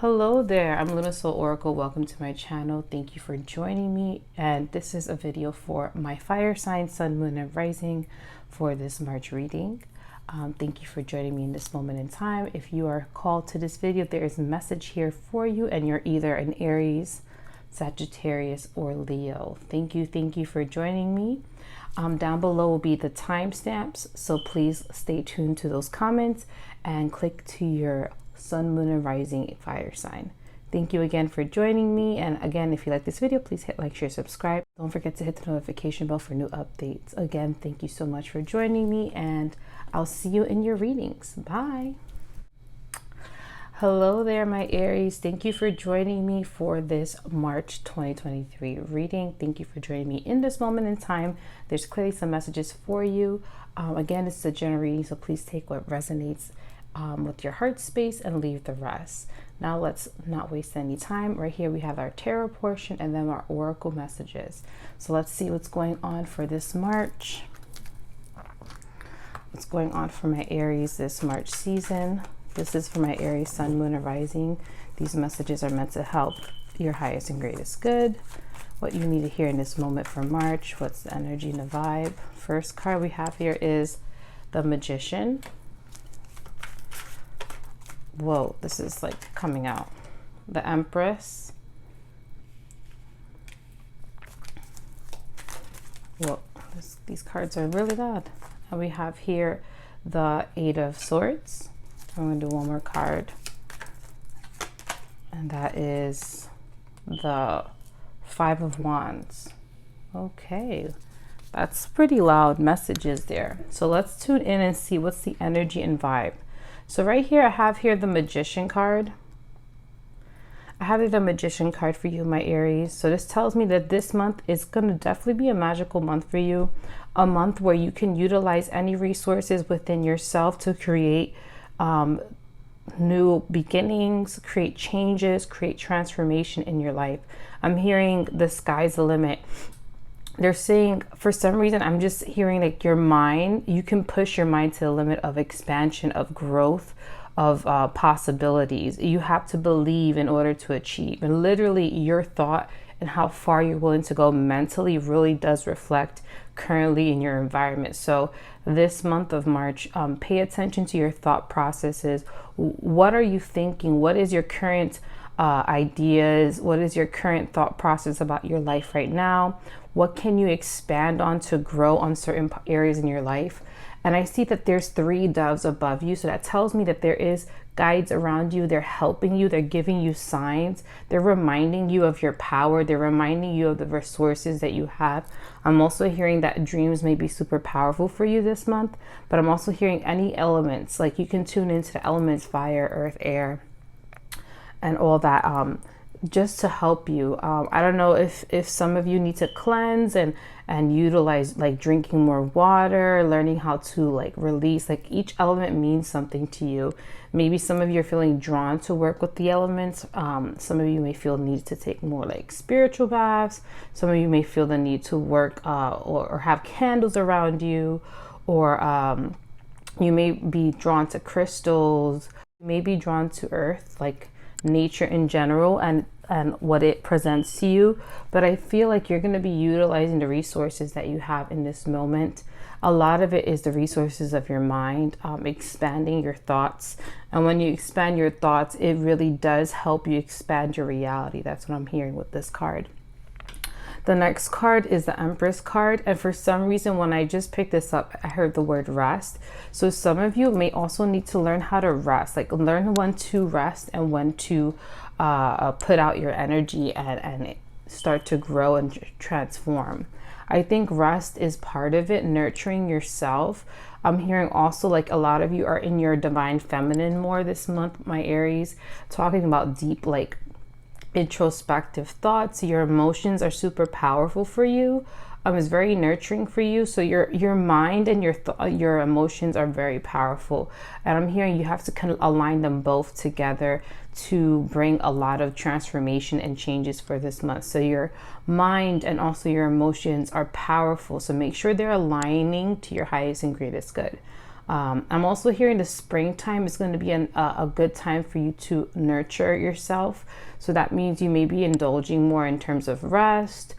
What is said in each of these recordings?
Hello there, I'm Luna Soul Oracle. Welcome to my channel. Thank you for joining me. And this is a video for my fire sign, sun, moon, and rising for this March reading. Thank you for joining me in this moment in time. If you are called to this video, there is a message here for you, and you're either an Aries, Sagittarius, or Leo. Thank you for joining me. Down below will be the timestamps, so please stay tuned to those comments and click to your sun, moon, and rising fire sign. Thank you again for joining me. And again, if you like this video, please hit like, share, subscribe. Don't forget to hit the notification bell for new updates. Again, thank you so much for joining me, and I'll see you in your readings. Bye. Hello there, my Aries. Thank you for joining me for this March 2023 reading. Thank you for joining me in this moment in time. There's clearly some messages for you. Again, it's a general reading, so please take what resonates with your heart space and leave the rest. Now let's not waste any time. Right here we have our tarot portion and then our oracle messages. So let's see what's going on for this March. What's going on for my Aries this March season. This is for my Aries sun, moon, and rising. These messages are meant to help your highest and greatest good. What you need to hear in this moment for March. What's the energy and the vibe? First card we have here is the Magician. Whoa, this is like coming out. The Empress. Whoa, these cards are really bad. And we have here the Eight of Swords. I'm going to do one more card. And that is the Five of Wands. Okay, that's pretty loud messages there. So let's tune in and see what's the energy and vibe. So right here, I have here the Magician card. I have the Magician card for you, my Aries. So this tells me that this month is going to definitely be a magical month for you. A month where you can utilize any resources within yourself to create new beginnings, create changes, create transformation in your life. I'm hearing the sky's the limit. They're saying, for some reason, I'm just hearing like your mind, you can push your mind to the limit of expansion, of growth, of possibilities. You have to believe in order to achieve. And literally your thought and how far you're willing to go mentally really does reflect currently in your environment. So this month of March, pay attention to your thought processes. What are you thinking? What is your current ideas? What is your current thought process about your life right now? What can you expand on to grow on certain areas in your life? And I see that there's 3 doves above you. So that tells me that there is guides around you. They're helping you. They're giving you signs. They're reminding you of your power. They're reminding you of the resources that you have. I'm also hearing that dreams may be super powerful for you this month, but I'm also hearing any elements, like you can tune into the elements, fire, earth, air, and all that, just to help you. I don't know if some of you need to cleanse and utilize like drinking more water, learning how to like release, like each element means something to you. Maybe some of you are feeling drawn to work with the elements. Some of you may feel the need to take more like spiritual baths. Some of you may feel the need to work or have candles around you, or you may be drawn to crystals. You may be drawn to earth, like nature in general, and what it presents to you. But I feel like you're going to be utilizing the resources that you have in this moment. A lot of it is the resources of your mind, expanding your thoughts. And when you expand your thoughts, it really does help you expand your reality. That's what I'm hearing with this card. The next card is the Empress card. And for some reason, when I just picked this up, I heard the word rest. So some of you may also need to learn how to rest, like learn when to rest and when to put out your energy and start to grow and transform. I think rest is part of it, nurturing yourself. I'm hearing also like a lot of you are in your divine feminine more this month, my Aries, talking about deep, like introspective thoughts. Your emotions are super powerful for you. It's very nurturing for you. So your mind and your emotions are very powerful. And I'm hearing you have to kind of align them both together to bring a lot of transformation and changes for this month. So your mind and also your emotions are powerful. So make sure they're aligning to your highest and greatest good. I'm also hearing the springtime is going to be a good time for you to nurture yourself. So that means you may be indulging more in terms of rest,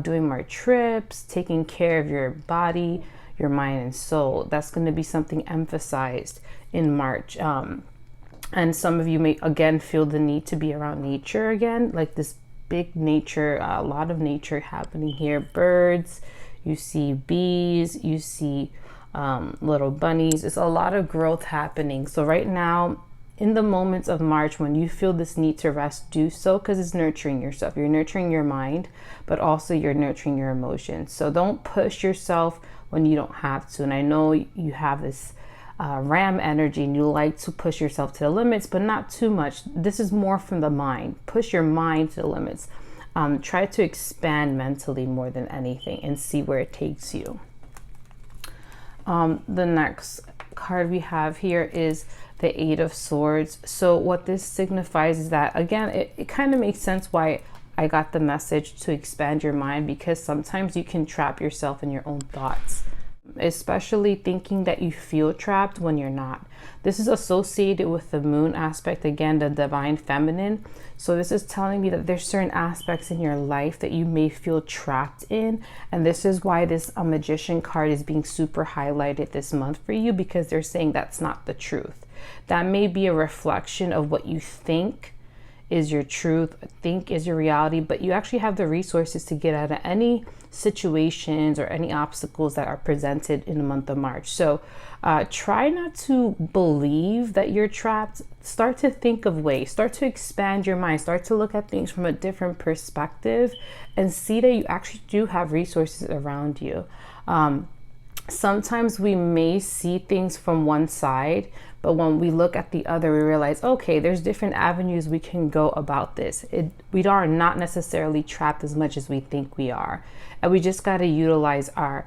doing more trips, taking care of your body, your mind and soul. That's going to be something emphasized in March. And some of you may again feel the need to be around nature again, like this big nature, a lot of nature happening here. Birds, you see bees, you see little bunnies. It's a lot of growth happening. So right now, in the moments of March, when you feel this need to rest, do so, because it's nurturing yourself. You're nurturing your mind, but also you're nurturing your emotions. So don't push yourself when you don't have to. And I know you have this ram energy and you like to push yourself to the limits, but not too much. This is more from the mind. Push your mind to the limits. Try to expand mentally more than anything and see where it takes you. The next card we have here is the Eight of Swords. So what this signifies is that, again, it kind of makes sense why I got the message to expand your mind, because sometimes you can trap yourself in your own thoughts, especially thinking that you feel trapped when you're not. This is associated with the moon aspect, again, the divine feminine. So this is telling me that there's certain aspects in your life that you may feel trapped in. And this is why this magician card is being super highlighted this month for you, because they're saying that's not the truth. That may be a reflection of what you think is your truth, think is your reality, but you actually have the resources to get out of any situations or any obstacles that are presented in the month of March. So try not to believe that you're trapped. Start to think of ways, start to expand your mind, start to look at things from a different perspective and see that you actually do have resources around you. Sometimes we may see things from one side, but when we look at the other, we realize, okay, there's different avenues we can go about this. We are not necessarily trapped as much as we think we are. And we just got to utilize our,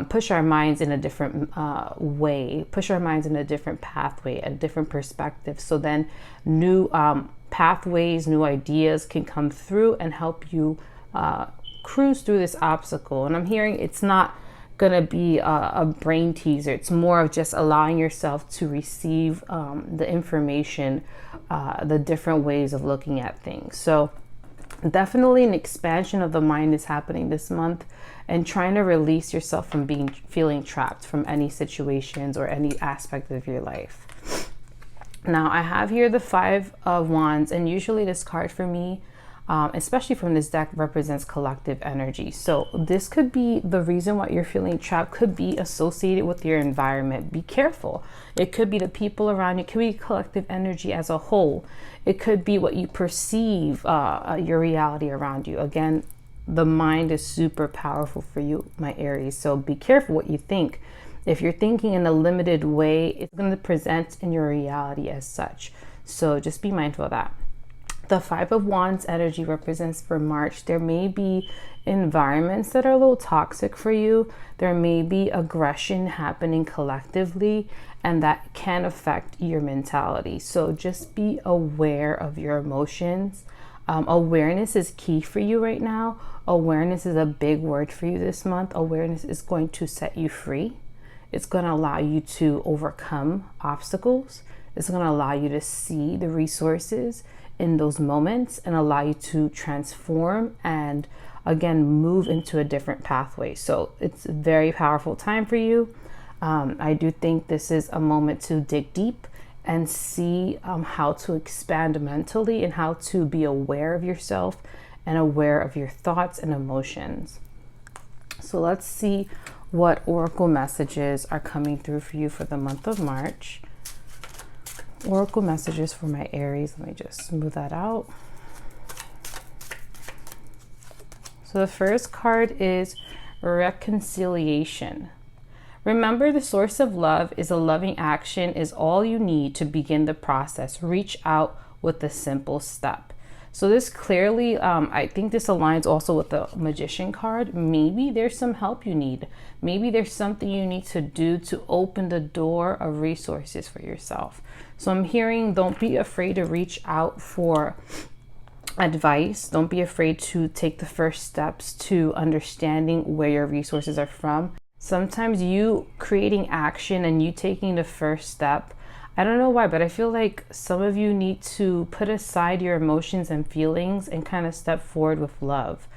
push our minds in a different way, push our minds in a different pathway, a different perspective. So then new pathways, new ideas can come through and help you cruise through this obstacle. And I'm hearing it's not going to be a brain teaser. It's more of just allowing yourself to receive the information, the different ways of looking at things. So definitely an expansion of the mind is happening this month, and trying to release yourself from feeling trapped from any situations or any aspect of your life. Now I have here the Five of Wands, and usually this card for me, especially from this deck, represents collective energy. So this could be the reason why you're feeling trapped, could be associated with your environment. Be careful. It could be the people around you. It could be collective energy as a whole. It could be what you perceive, your reality around you. Again, the mind is super powerful for you, my Aries. So be careful what you think. If you're thinking in a limited way, it's going to present in your reality as such. So just be mindful of that. The Five of Wands energy represents for March. There may be environments that are a little toxic for you. There may be aggression happening collectively, and that can affect your mentality. So just be aware of your emotions. Awareness is key for you right now. Awareness is a big word for you this month. Awareness is going to set you free. It's going to allow you to overcome obstacles. It's going to allow you to see the resources in those moments and allow you to transform and again move into a different pathway. So it's a very powerful time for you. I do think this is a moment to dig deep and see how to expand mentally and how to be aware of yourself and aware of your thoughts and emotions. So let's see what oracle messages are coming through for you for the month of March. Oracle messages for my Aries. Let me just smooth that out. So the first card is reconciliation. Remember, the source of love is a loving action is all you need to begin the process. Reach out with a simple step. So this clearly, I think this aligns also with the Magician card. Maybe there's some help you need. Maybe there's something you need to do to open the door of resources for yourself. So I'm hearing, don't be afraid to reach out for advice. Don't be afraid to take the first steps to understanding where your resources are from. Sometimes you creating action and you taking the first step, I don't know why, but I feel like some of you need to put aside your emotions and feelings and kind of step forward with love.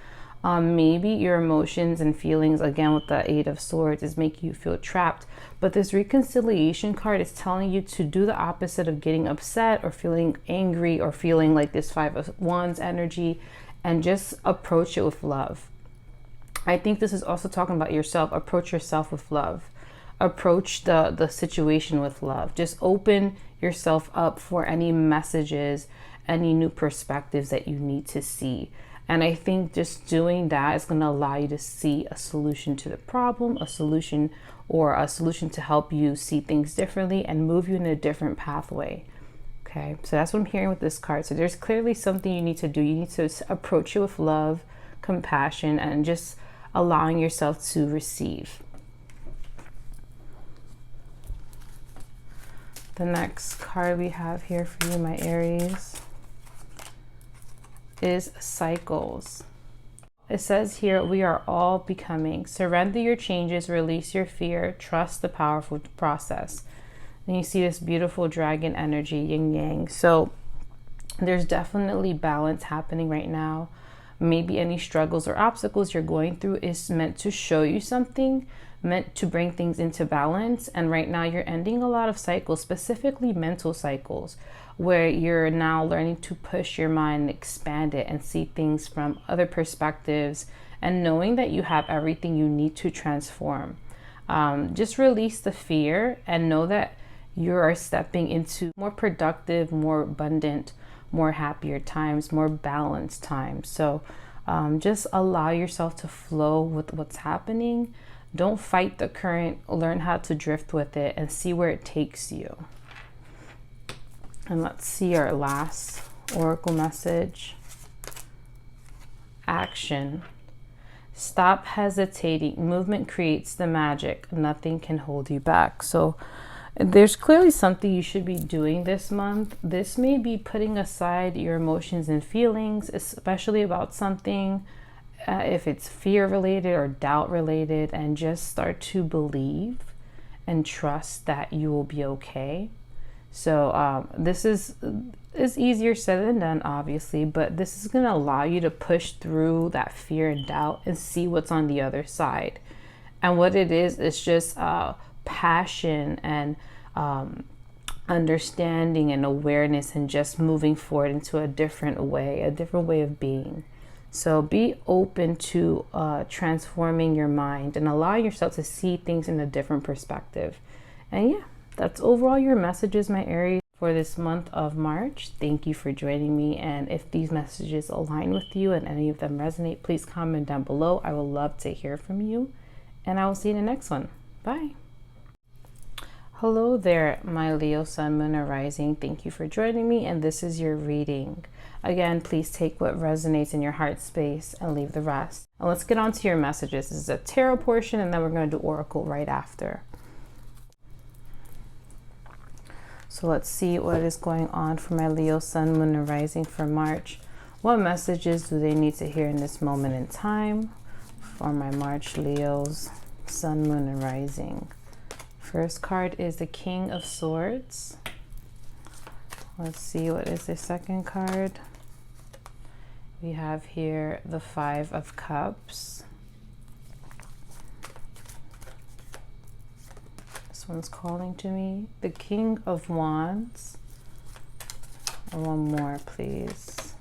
Maybe your emotions and feelings, again with the Eight of Swords, is making you feel trapped. But this reconciliation card is telling you to do the opposite of getting upset or feeling angry or feeling like this Five of Wands energy, and just approach it with love. I think this is also talking about yourself. Approach yourself with love. Approach the situation with love. Just open yourself up for any messages, any new perspectives that you need to see. And I think just doing that is going to allow you to see a solution to the problem, a solution to help you see things differently and move you in a different pathway. Okay, so that's what I'm hearing with this card. So there's clearly something you need to do. You need to approach it with love, compassion, and just allowing yourself to receive. The next card we have here for you, my Aries, is cycles. It says here, we are all becoming. Surrender your changes, release your fear, trust the powerful process. And you see this beautiful dragon energy, yin yang. So there's definitely balance happening right now. Maybe any struggles or obstacles you're going through is meant to show you something, meant to bring things into balance. And right now you're ending a lot of cycles, specifically mental cycles, where you're now learning to push your mind and expand it and see things from other perspectives, and knowing that you have everything you need to transform. Just release the fear and know that you are stepping into more productive, more abundant, more happier times, more balanced times. So just allow yourself to flow with what's happening. Don't fight the current. Learn how to drift with it and see where it takes you. And let's see our last oracle message. Action. Stop hesitating. Movement creates the magic. Nothing can hold you back. So there's clearly something you should be doing this month. This may be putting aside your emotions and feelings, especially about something, if it's fear related or doubt related, and just start to believe and trust that you will be okay. So this is easier said than done, obviously, but this is going to allow you to push through that fear and doubt and see what's on the other side. And what it is just passion and understanding and awareness, and just moving forward into a different way of being. So be open to transforming your mind and allowing yourself to see things in a different perspective. And yeah, that's overall your messages, my Aries, for this month of March. Thank you for joining me. And if these messages align with you and any of them resonate, please comment down below. I would love to hear from you. And I will see you in the next one. Bye. Hello there, my Leo, Sun, Moon, or Rising. Thank you for joining me. And this is your reading. Again, please take what resonates in your heart space and leave the rest. And let's get on to your messages. This is a tarot portion, and then we're going to do oracle right after. So let's see what is going on for my Leo, Sun, Moon, and Rising for March. What messages do they need to hear in this moment in time for my March Leos, Sun, Moon, and Rising? First card is the King of Swords. Let's see, what is the second card? We have here the Five of Cups. This one's calling to me. The King of Wands. And one more, please.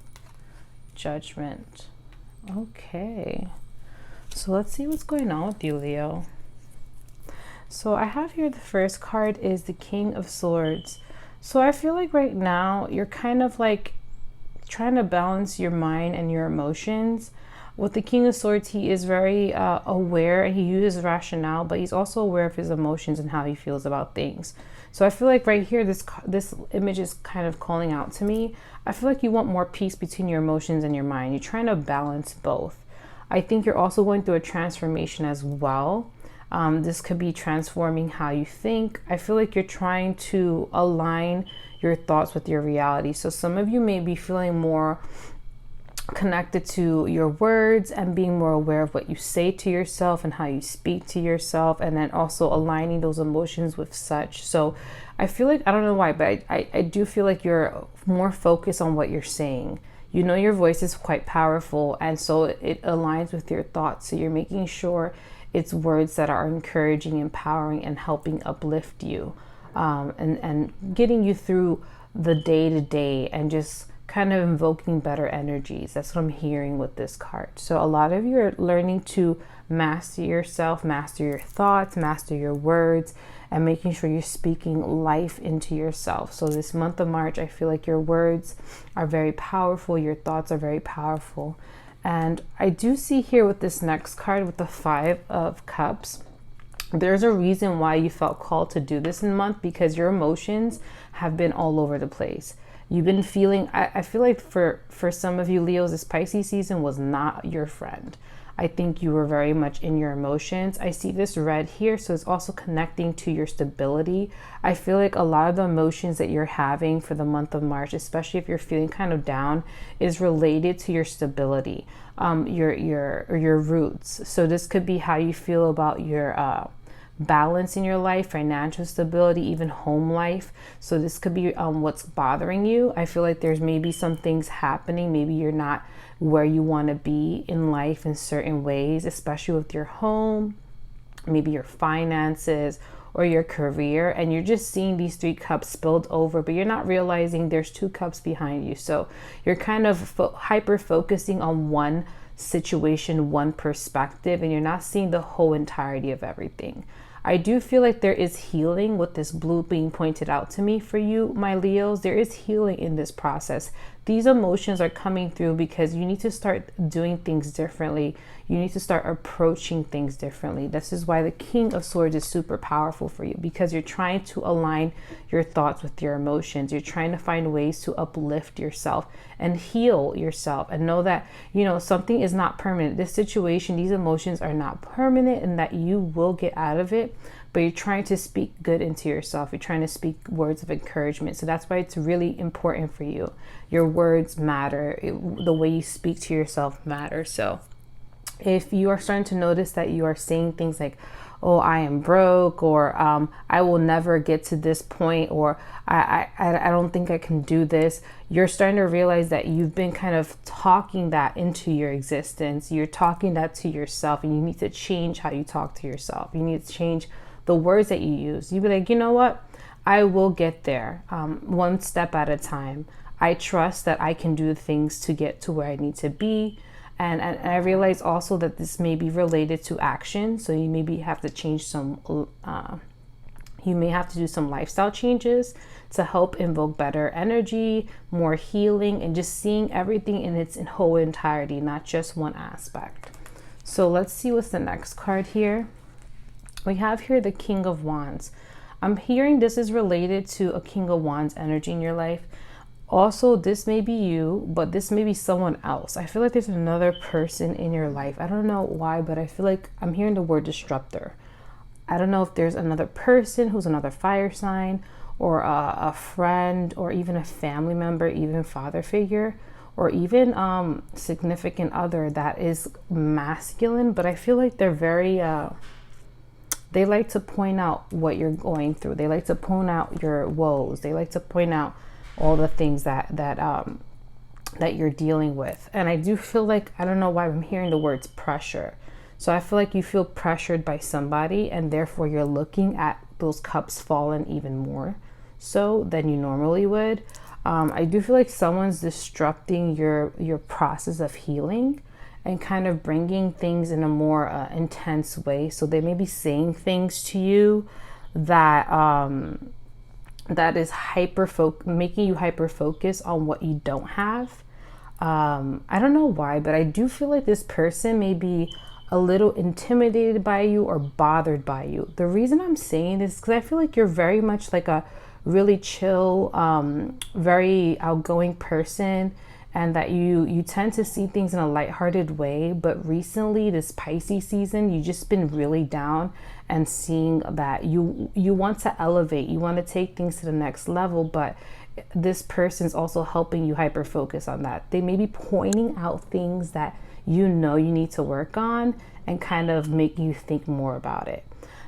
Judgment. Okay. So let's see what's going on with you, Leo. So I have here the first card is the King of Swords. So I feel like right now you're kind of like trying to balance your mind and your emotions. With the King of Swords, he is very aware, and he uses rationale, but he's also aware of his emotions and how he feels about things. So I feel like right here, this image is kind of calling out to me. I feel like you want more peace between your emotions and your mind. You're trying to balance both. I think you're also going through a transformation as well. This could be transforming how you think. I feel like you're trying to align your thoughts with your reality. So some of you may be feeling more connected to your words and being more aware of what you say to yourself and how you speak to yourself, and then also aligning those emotions with such. So I feel like, I don't know why, but I do feel like you're more focused on what you're saying. You know, your voice is quite powerful, and so it aligns with your thoughts. So you're making sure it's words that are encouraging, empowering, and helping uplift you, and getting you through the day to day, and just kind of invoking better energies. That's what I'm hearing with this card. So a lot of you are learning to master yourself, master your thoughts, master your words, and making sure you're speaking life into yourself. So this month of March, I feel like your words are very powerful, your thoughts are very powerful. And I do see here with this next card, with the 5 of Cups, there's a reason why you felt called to do this in the month, because your emotions have been all over the place. You've been feeling, I feel like for some of you Leos, this Pisces season was not your friend. I think you were very much in your emotions. I see this red here, so it's also connecting to your stability. I feel like a lot of the emotions that you're having for the month of March, especially if you're feeling kind of down, is related to your stability, your roots. So this could be how you feel about your balance in your life, financial stability, even home life. So this could be what's bothering you. I feel like there's maybe some things happening. Maybe you're not where you want to be in life in certain ways, especially with your home, maybe your finances or your career, and you're just seeing these 3 cups spilled over, but you're not realizing there's 2 cups behind you. So you're kind of hyper focusing on one situation, one perspective, and you're not seeing the whole entirety of everything. I do feel like there is healing with this blue being pointed out to me for you, my Leos. There is healing in this process. These emotions are coming through because you need to start doing things differently. You need to start approaching things differently. This is why the King of Swords is super powerful for you, because you're trying to align your thoughts with your emotions. You're trying to find ways to uplift yourself and heal yourself, and know that, you know, something is not permanent. This situation, these emotions are not permanent, and that you will get out of it. But you're trying to speak good into yourself. You're trying to speak words of encouragement. So that's why it's really important for you. Your words matter. The way you speak to yourself matters. So if you are starting to notice that you are saying things like, oh, I am broke, or I will never get to this point, or I don't think I can do this, you're starting to realize that you've been kind of talking that into your existence. You're talking that to yourself, and you need to change how you talk to yourself. You need to change the words that you use. You be like, you know what? I will get there, one step at a time. I trust that I can do the things to get to where I need to be. And I realize also that this may be related to action. So you maybe have to change some, you may have to do some lifestyle changes to help invoke better energy, more healing, and just seeing everything in its whole entirety, not just one aspect. So let's see what's the next card here. We have here the King of Wands. I'm hearing this is related to a King of Wands energy in your life. Also, this may be you, but this may be someone else. I feel like there's another person in your life. I don't know why, but I feel like I'm hearing the word disruptor. I don't know if there's another person who's another fire sign, or a friend, or even a family member, even father figure, or even significant other that is masculine. But I feel like they're very... they like to point out what you're going through. They like to point out your woes. They like to point out all the things that you're dealing with. And I do feel like, I don't know why I'm hearing the words pressure. So I feel like you feel pressured by somebody, and therefore you're looking at those cups fallen even more so than you normally would. I do feel like someone's disrupting your process of healing and kind of bringing things in a more intense way. So they may be saying things to you that that is making you hyper focus on what you don't have. I don't know why, but I do feel like this person may be a little intimidated by you or bothered by you. The reason I'm saying this is because I feel like you're very much like a really chill, very outgoing person, and that you tend to see things in a lighthearted way. But recently, this Pisces season, you've just been really down, and seeing that you want to elevate, you want to take things to the next level, but this person's also helping you hyper focus on that. They may be pointing out things that you need to work on and kind of make you think more about it.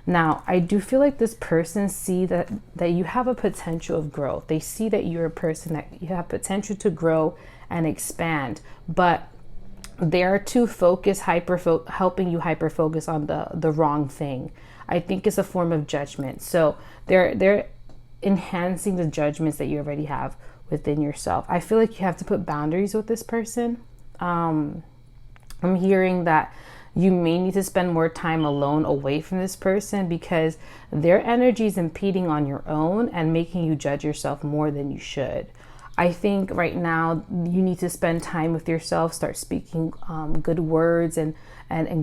Now, I do feel like this person see that you have a potential of growth. They see that you're a person that you have potential to grow and expand, but they are too focused, helping you hyper focus on the wrong thing. I think it's a form of judgment. So they're enhancing the judgments that you already have within yourself. I feel like you have to put boundaries with this person. I'm hearing that you may need to spend more time alone away from this person, because their energy is impeding on your own and making you judge yourself more than you should. I think right now you need to spend time with yourself, start speaking good words and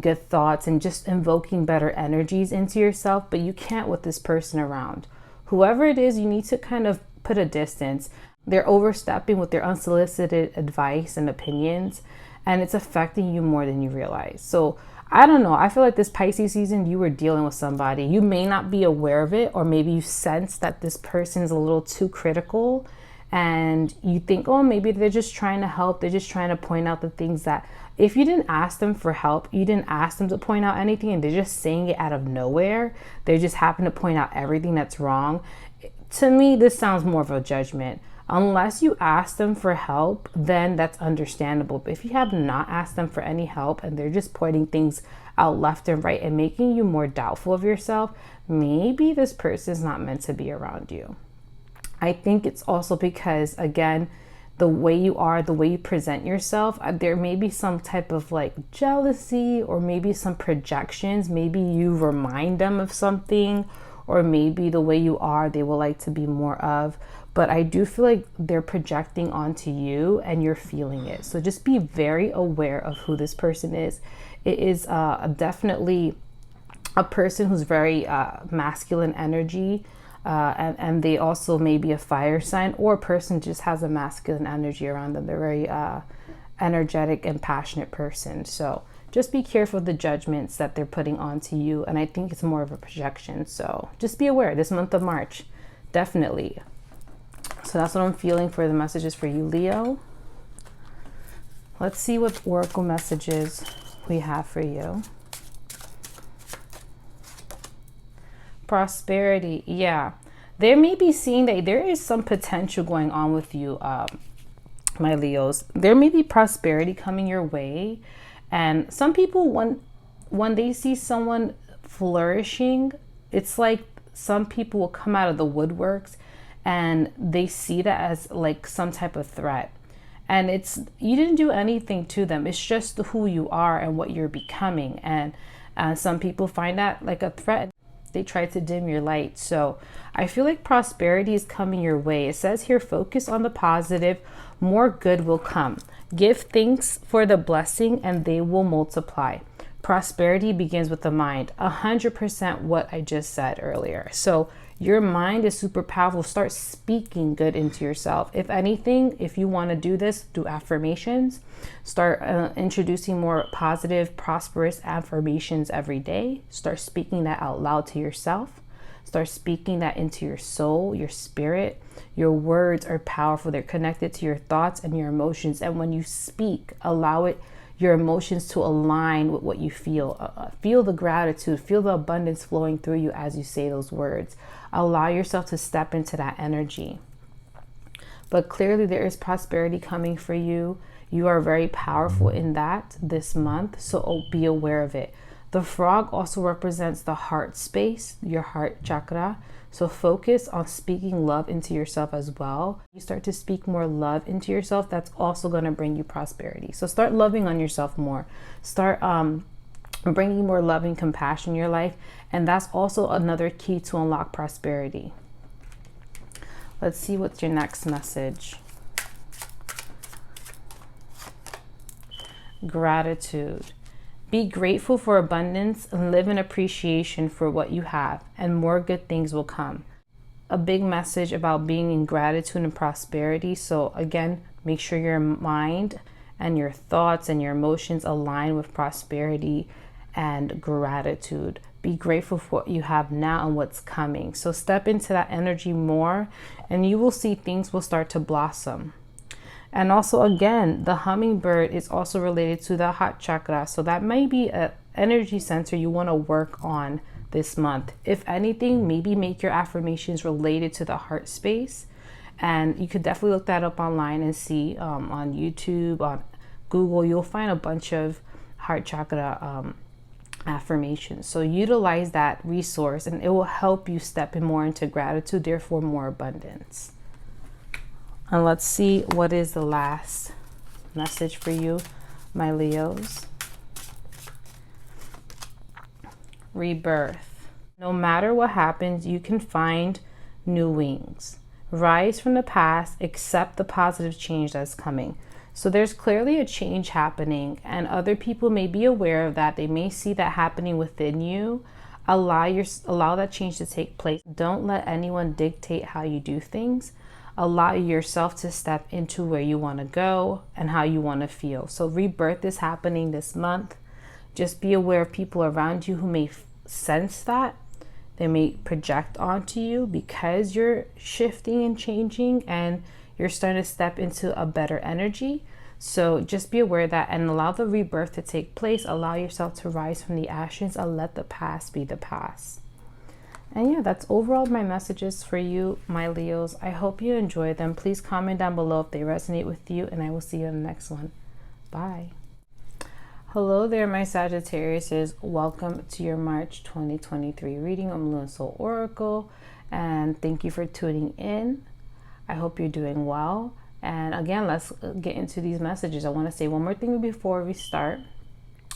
good thoughts, and just invoking better energies into yourself. But you can't with this person around. Whoever it is, you need to kind of put a distance. They're overstepping with their unsolicited advice and opinions, and it's affecting you more than you realize. So I don't know. I feel like this Pisces season, you were dealing with somebody. You may not be aware of it, or maybe you sense that this person is a little too critical, and you think, oh, maybe they're just trying to help. They're just trying to point out the things that if you didn't ask them for help, you didn't ask them to point out anything, and they're just saying it out of nowhere. They just happen to point out everything that's wrong. To me, this sounds more of a judgment. Unless you ask them for help, then that's understandable. But if you have not asked them for any help and they're just pointing things out left and right and making you more doubtful of yourself, maybe this person is not meant to be around you. I think it's also because, again, the way you are, the way you present yourself, there may be some type of like jealousy, or maybe some projections. Maybe you remind them of something, or maybe the way you are, they will like to be more of. But I do feel like they're projecting onto you and you're feeling it. So just be very aware of who this person is. It is definitely a person who's very masculine energy. And they also may be a fire sign, or a person just has a masculine energy around them. They're very energetic and passionate person. So just be careful of the judgments that they're putting onto you. And I think it's more of a projection. So just be aware this month of March, definitely. So that's what I'm feeling for the messages for you, Leo. Let's see what oracle messages we have for you. Prosperity. Yeah, there may be seeing that there is some potential going on with you, my Leos. There may be prosperity coming your way, and some people, when they see someone flourishing, it's like some people will come out of the woodworks and they see that as like some type of threat. And it's, you didn't do anything to them. It's just who you are and what you're becoming. And some people find that like a threat. They try to dim your light. So I feel like prosperity is coming your way. It says here, focus on the positive, more good will come. Give thanks for the blessing and they will multiply. Prosperity begins with the mind. 100% what I just said earlier. So your mind is super powerful. Start speaking good into yourself. If anything, if you want to do this, do affirmations. Start introducing more positive, prosperous affirmations every day. Start speaking that out loud to yourself. Start speaking that into your soul, your spirit. Your words are powerful. They're connected to your thoughts and your emotions. And when you speak, allow your emotions to align with what you feel. Feel the gratitude, feel the abundance flowing through you as you say those words. Allow yourself to step into that energy. But clearly there is prosperity coming for you. You are very powerful in that this month, so be aware of it. The frog also represents the heart space, your heart chakra. So focus on speaking love into yourself as well. You start to speak more love into yourself, that's also going to bring you prosperity. So start loving on yourself more. Start bringing more love and compassion in your life. And that's also another key to unlock prosperity. Let's see what's your next message. Gratitude. Be grateful for abundance and live in appreciation for what you have, and more good things will come. A big message about being in gratitude and prosperity. So again, Make sure your mind and your thoughts and your emotions align with prosperity and gratitude. Be grateful for what you have now and what's coming. So step into that energy more, and you will see things will start to blossom. And also, again, the hummingbird is also related to the heart chakra. So that may be an energy center you want to work on this month. If anything, maybe make your affirmations related to the heart space. And you could definitely look that up online and see on YouTube, on Google. You'll find a bunch of heart chakra affirmations. So utilize that resource and it will help you step in more into gratitude, therefore more abundance. And let's see what is the last message for you, my Leos. Rebirth. No matter what happens, you can find new wings. Rise from the past, accept the positive change that's coming. So there's clearly a change happening, and other people may be aware of that. They may see that happening within you. Allow that change to take place. Don't let anyone dictate how you do things. Allow yourself to step into where you want to go and how you want to feel. So rebirth is happening this month. Just be aware of people around you who may sense that. They may project onto you because you're shifting and changing and you're starting to step into a better energy. So just be aware of that and allow the rebirth to take place. Allow yourself to rise from the ashes and let the past be the past. And yeah, that's overall my messages for you, my Leos. I hope you enjoy them. Please comment down below if they resonate with you, and I will see you in the next one. Bye. Hello there, my Sagittariuses. Welcome to your March 2023 reading of Moon Soul Oracle, and thank you for tuning in. I hope you're doing well. And again, let's get into these messages. I want to say one more thing before we start.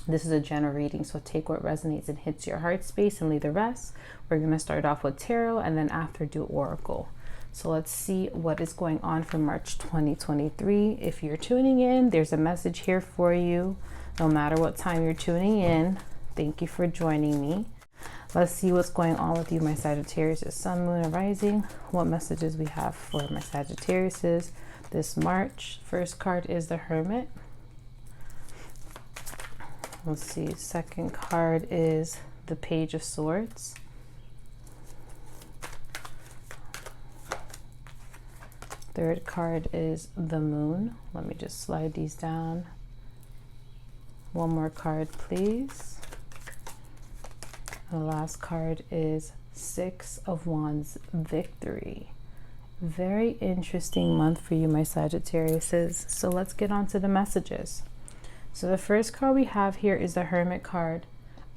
This is a general reading, so take what resonates and hits your heart space and leave the rest. We're going to start off with tarot and then after do oracle. So let's see what is going on for March 2023. If you're tuning in, there's a message here for you. No matter what time you're tuning in, thank you for joining me. Let's see what's going on with you, my Sagittarius, Sun, Moon, and Rising. What messages we have for my Sagittariuses this March. First card is the Hermit. Let's see, second card is the Page of Swords. Third card is the Moon. Let me just slide these down. One more card, please. The last card is Six of Wands, Victory. Very interesting month for you, my Sagittariuses. So let's get on to the messages. So the first card we have here is the Hermit card.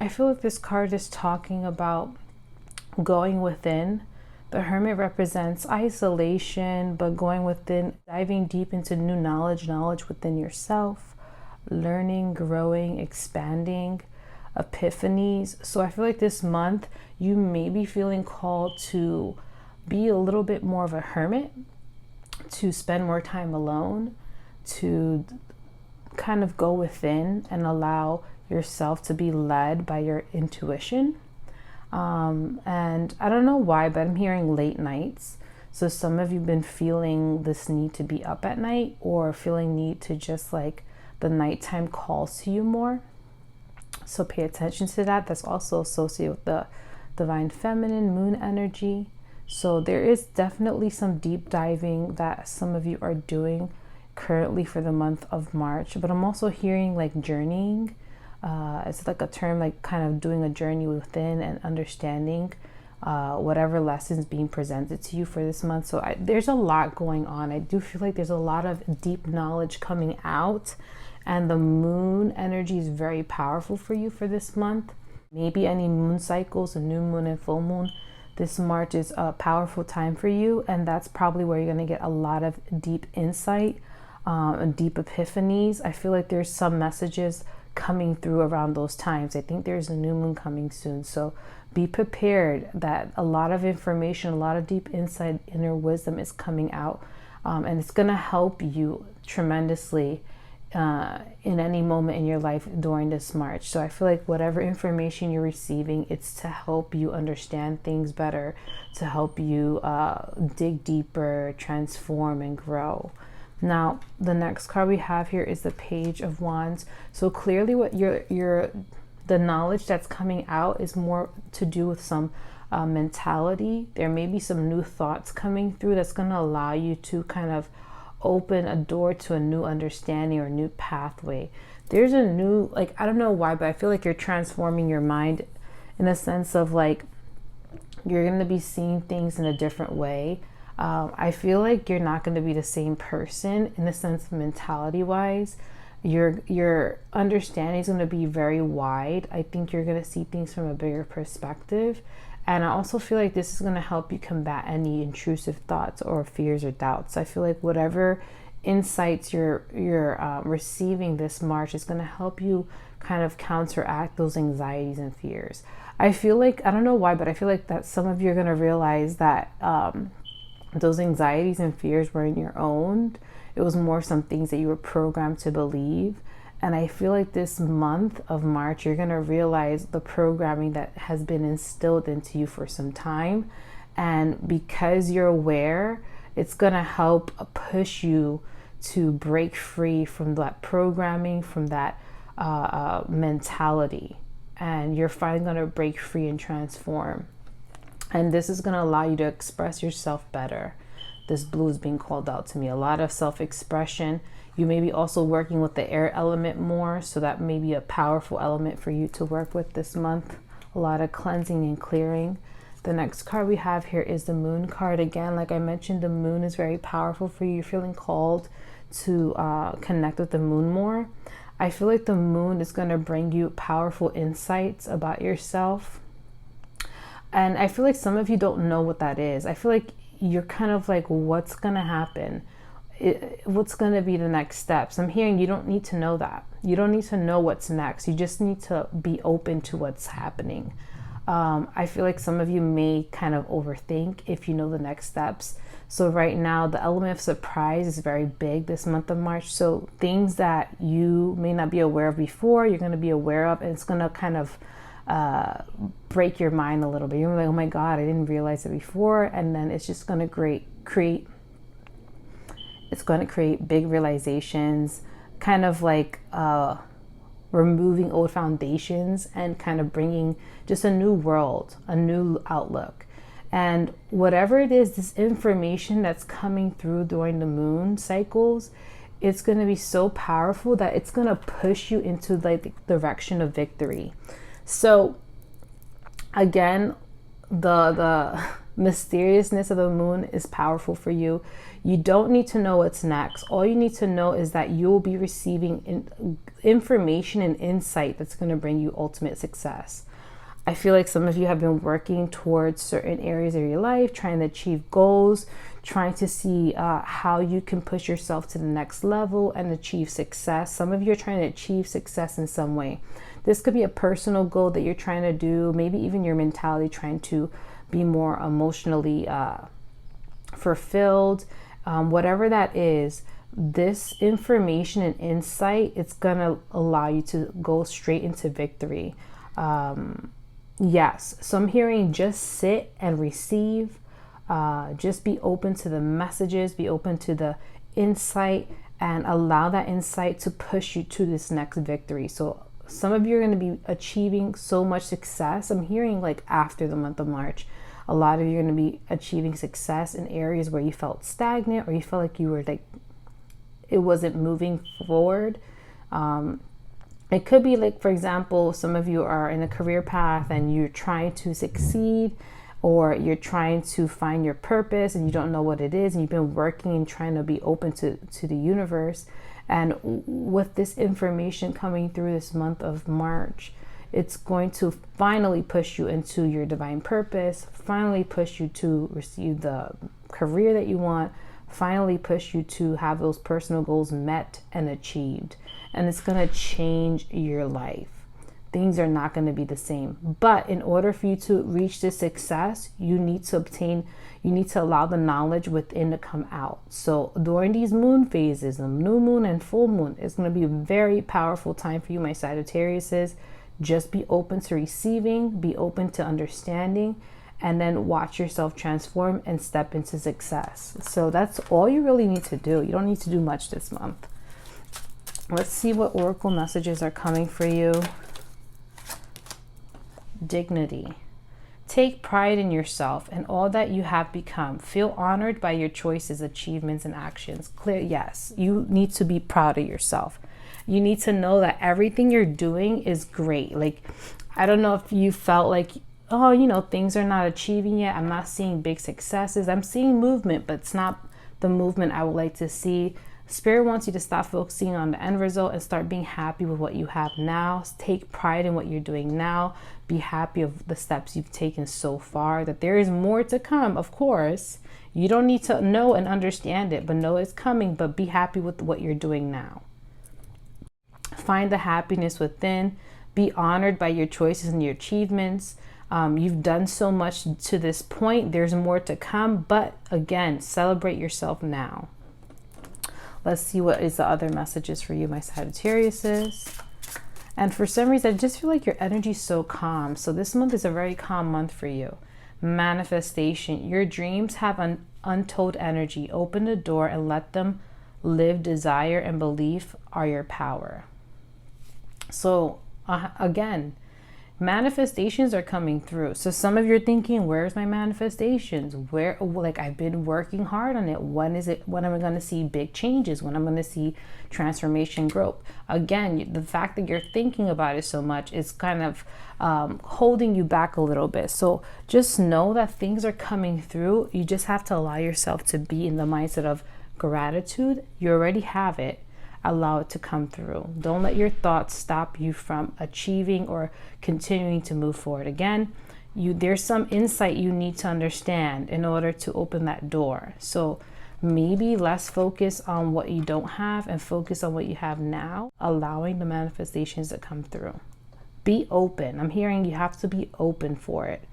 I feel like this card is talking about going within. The Hermit represents isolation, but going within, diving deep into new knowledge within yourself, learning, growing, expanding, epiphanies. So I feel like this month you may be feeling called to be a little bit more of a hermit, to spend more time alone, to kind of go within and allow yourself to be led by your intuition. And I don't know why, but I'm hearing late nights. So some of you have been feeling this need to be up at night, or feeling need to just like the nighttime calls to you more. So pay attention to that. That's also associated with the divine feminine moon energy. So there is definitely some deep diving that some of you are doing currently for the month of March, but I'm also hearing like journeying. It's like a term, like kind of doing a journey within and understanding whatever lessons being presented to you for this month. So there's a lot going on. I do feel like there's a lot of deep knowledge coming out, and the moon energy is very powerful for you for this month. Maybe any moon cycles, a new moon and full moon, this March is a powerful time for you, and that's probably where you're going to get a lot of deep insight and deep epiphanies. I feel like there's some messages coming through around those times. I think there's a new moon coming soon, so be prepared that a lot of information, a lot of deep insight, inner wisdom is coming out, and it's going to help you tremendously in any moment in your life during this March. So I feel like whatever information you're receiving, it's to help you understand things better, to help you dig deeper, transform and grow. Now, the next card we have here is the Page of Wands. So clearly what the knowledge that's coming out is more to do with some mentality. There may be some new thoughts coming through that's going to allow you to kind of open a door to a new understanding or a new pathway. There's a new, like, I don't know why, but I feel like you're transforming your mind in a sense of like, you're going to be seeing things in a different way. I feel like you're not going to be the same person in the sense of mentality wise. Your understanding is going to be very wide. I think you're going to see things from a bigger perspective. And I also feel like this is going to help you combat any intrusive thoughts or fears or doubts. I feel like whatever insights you're receiving this March is going to help you kind of counteract those anxieties and fears. I feel like, I don't know why, but I feel like that some of you are going to realize that those anxieties and fears weren't your own. It was more some things that you were programmed to believe. And I feel like this month of March, you're going to realize the programming that has been instilled into you for some time. And because you're aware, it's going to help push you to break free from that programming, from that mentality. And you're finally going to break free and transform. And this is going to allow you to express yourself better. This blue is being called out to me. A lot of self-expression. You may be also working with the air element more, so that may be a powerful element for you to work with this month. A lot of cleansing and clearing. The next card we have here is the Moon card. Again, like I mentioned, the moon is very powerful for you. You're feeling called to connect with the moon more. I feel like the moon is going to bring you powerful insights about yourself. And I feel like some of you don't know what that is. I feel like you're kind of like, what's going to happen? What's going to be the next steps? I'm hearing you don't need to know that. You don't need to know what's next. You just need to be open to what's happening. I feel like some of you may kind of overthink if you know the next steps. So right now, the element of surprise is very big this month of March. So things that you may not be aware of before, you're going to be aware of, and it's going to kind of break your mind a little bit. You're like, oh my God, I didn't realize it before. And then it's just going to create big realizations, kind of like removing old foundations and kind of bringing just a new world, a new outlook. And whatever it is, this information that's coming through during the moon cycles, it's going to be so powerful that it's going to push you into like the direction of victory. So again, the mysteriousness of the moon is powerful for you. You don't need to know what's next. All you need to know is that you'll be receiving information and insight that's going to bring you ultimate success. I feel like some of you have been working towards certain areas of your life, trying to achieve goals, trying to see how you can push yourself to the next level and achieve success. Some of you are trying to achieve success in some way. This could be a personal goal that you're trying to do, maybe even your mentality, trying to be more emotionally fulfilled. Whatever that is, this information and insight, it's going to allow you to go straight into victory. Yes, so I'm hearing just sit and receive. Just be open to the messages, be open to the insight, and allow that insight to push you to this next victory. So some of you are going to be achieving so much success. I'm hearing like after the month of March, a lot of you are going to be achieving success in areas where you felt stagnant or you felt like you were like, it wasn't moving forward. It could be like, for example, some of you are in a career path and you're trying to succeed, or you're trying to find your purpose and you don't know what it is, and you've been working and trying to be open to the universe. And with this information coming through this month of March, it's going to finally push you into your divine purpose, finally push you to receive the career that you want, finally push you to have those personal goals met and achieved. And it's going to change your life. Things are not going to be the same. But in order for you to reach this success, you need to allow the knowledge within to come out. So during these moon phases, the new moon and full moon, it's going to be a very powerful time for you, my Sagittariuses. Just be open to receiving, be open to understanding, and then watch yourself transform and step into success. So that's all you really need to do. You don't need to do much this month. Let's see what oracle messages are coming for you. Dignity. Take pride in yourself and all that you have become. Feel honored by your choices, achievements, and actions. Clear, yes, you need to be proud of yourself. You need to know that everything you're doing is great. Like, I don't know if you felt like, oh, you know, things are not achieving yet. I'm not seeing big successes. I'm seeing movement, but it's not the movement I would like to see. Spirit wants you to stop focusing on the end result and start being happy with what you have now. Take pride in what you're doing now. Be happy of the steps you've taken so far, that there is more to come. Of course, you don't need to know and understand it, but know it's coming, but be happy with what you're doing now. Find the happiness within. Be honored by your choices and your achievements. You've done so much to this point. There's more to come, but again, celebrate yourself now. Let's see what is the other messages for you, my Sagittariuses. And for some reason, I just feel like your energy is so calm. So this month is a very calm month for you. Manifestation. Your dreams have an untold energy. Open the door and let them live. Desire and belief are your power. So again, manifestations are coming through. So some of you are thinking, where's my manifestations? Where, like, I've been working hard on it. When am I going to see big changes? When I'm going to see transformation, growth? Again, the fact that you're thinking about it so much is kind of holding you back a little bit. So just know that things are coming through. You just have to allow yourself to be in the mindset of gratitude. You already have it. Allow it to come through. Don't let your thoughts stop you from achieving or continuing to move forward. Again, there's some insight you need to understand in order to open that door. So maybe less focus on what you don't have and focus on what you have now, allowing the manifestations to come through. Be open. I'm hearing you have to be open for it.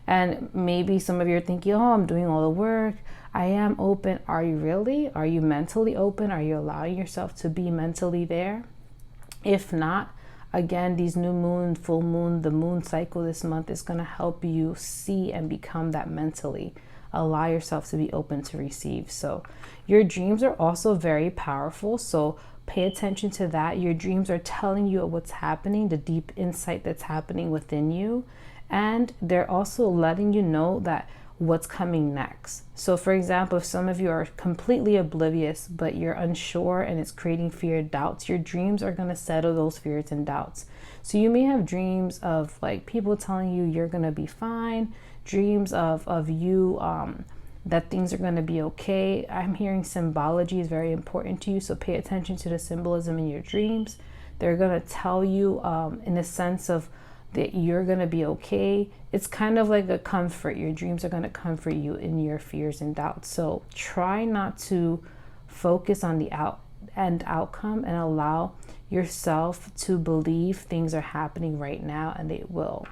And maybe some of you are thinking, oh, I'm doing all the work. I am open. Are you really? Are you mentally open? Are you allowing yourself to be mentally there? If not, again, these new moon, full moon, the moon cycle this month is going to help you see and become that mentally. Allow yourself to be open to receive. So your dreams are also very powerful. So pay attention to that. Your dreams are telling you what's happening, the deep insight that's happening within you. And they're also letting you know that what's coming next. So for example, if some of you are completely oblivious, but you're unsure and it's creating fear and doubts, your dreams are going to settle those fears and doubts. So you may have dreams of like people telling you you're going to be fine, dreams of you that things are going to be okay. I'm hearing symbology is very important to you, so pay attention to the symbolism in your dreams. They're going to tell you in a sense of that you're going to be okay. It's kind of like a comfort. Your dreams are going to comfort you in your fears and doubts. So try not to focus on the end outcome and allow yourself to believe things are happening right now, and they will.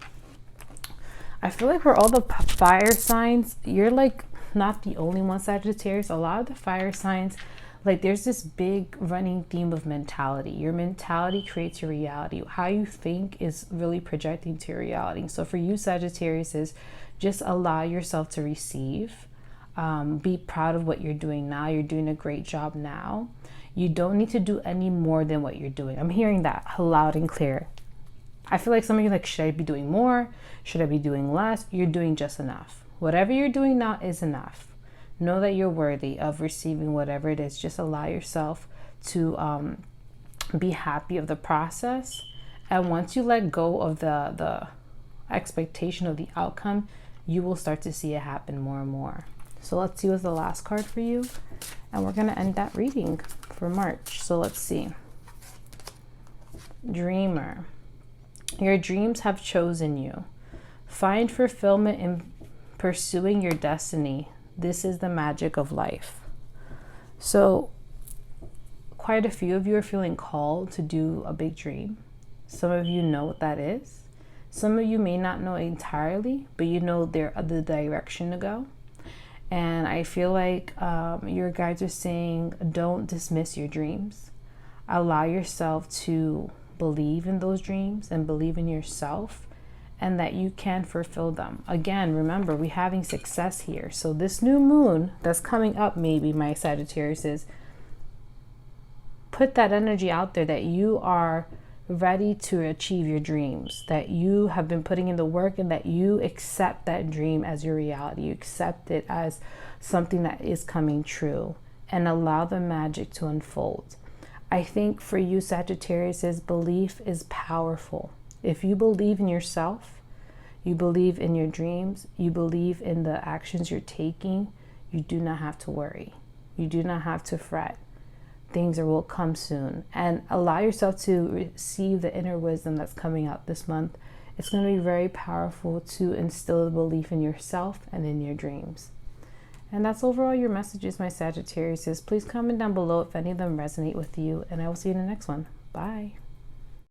I feel like for all the fire signs, you're like not the only one, Sagittarius. A lot of the fire signs, like there's this big running theme of mentality. Your mentality creates your reality. How you think is really projecting to your reality. So for you, Sagittarius, is just allow yourself to receive. Be proud of what you're doing now. You're doing a great job now. You don't need to do any more than what you're doing. I'm hearing that loud and clear. I feel like some of you are like, should I be doing more? Should I be doing less? You're doing just enough. Whatever you're doing now is enough. Know that you're worthy of receiving whatever it is. Just allow yourself to be happy of the process. And once you let go of the expectation of the outcome, you will start to see it happen more and more. So let's see what's the last card for you. And we're going to end that reading for March. So let's see. Dreamer. Your dreams have chosen you. Find fulfillment in pursuing your destiny. This is the magic of life. So quite a few of you are feeling called to do a big dream. Some of you know what that is. Some of you may not know entirely, but you know the direction to go. And I feel like your guides are saying, don't dismiss your dreams. Allow yourself to believe in those dreams and believe in yourself and that you can fulfill them. Again, remember, we're having success here. So this new moon that's coming up, maybe, my Sagittarius, is put that energy out there that you are ready to achieve your dreams, that you have been putting in the work, and that you accept that dream as your reality. You accept it as something that is coming true, and allow the magic to unfold. I think for you, Sagittarius, belief is powerful. If you believe in yourself, you believe in your dreams, you believe in the actions you're taking, you do not have to worry. You do not have to fret. Things will come soon, and allow yourself to receive the inner wisdom that's coming out this month. It's going to be very powerful to instill the belief in yourself and in your dreams. And that's overall your messages, my Sagittarius. Please comment down below if any of them resonate with you, and I will see you in the next one. Bye.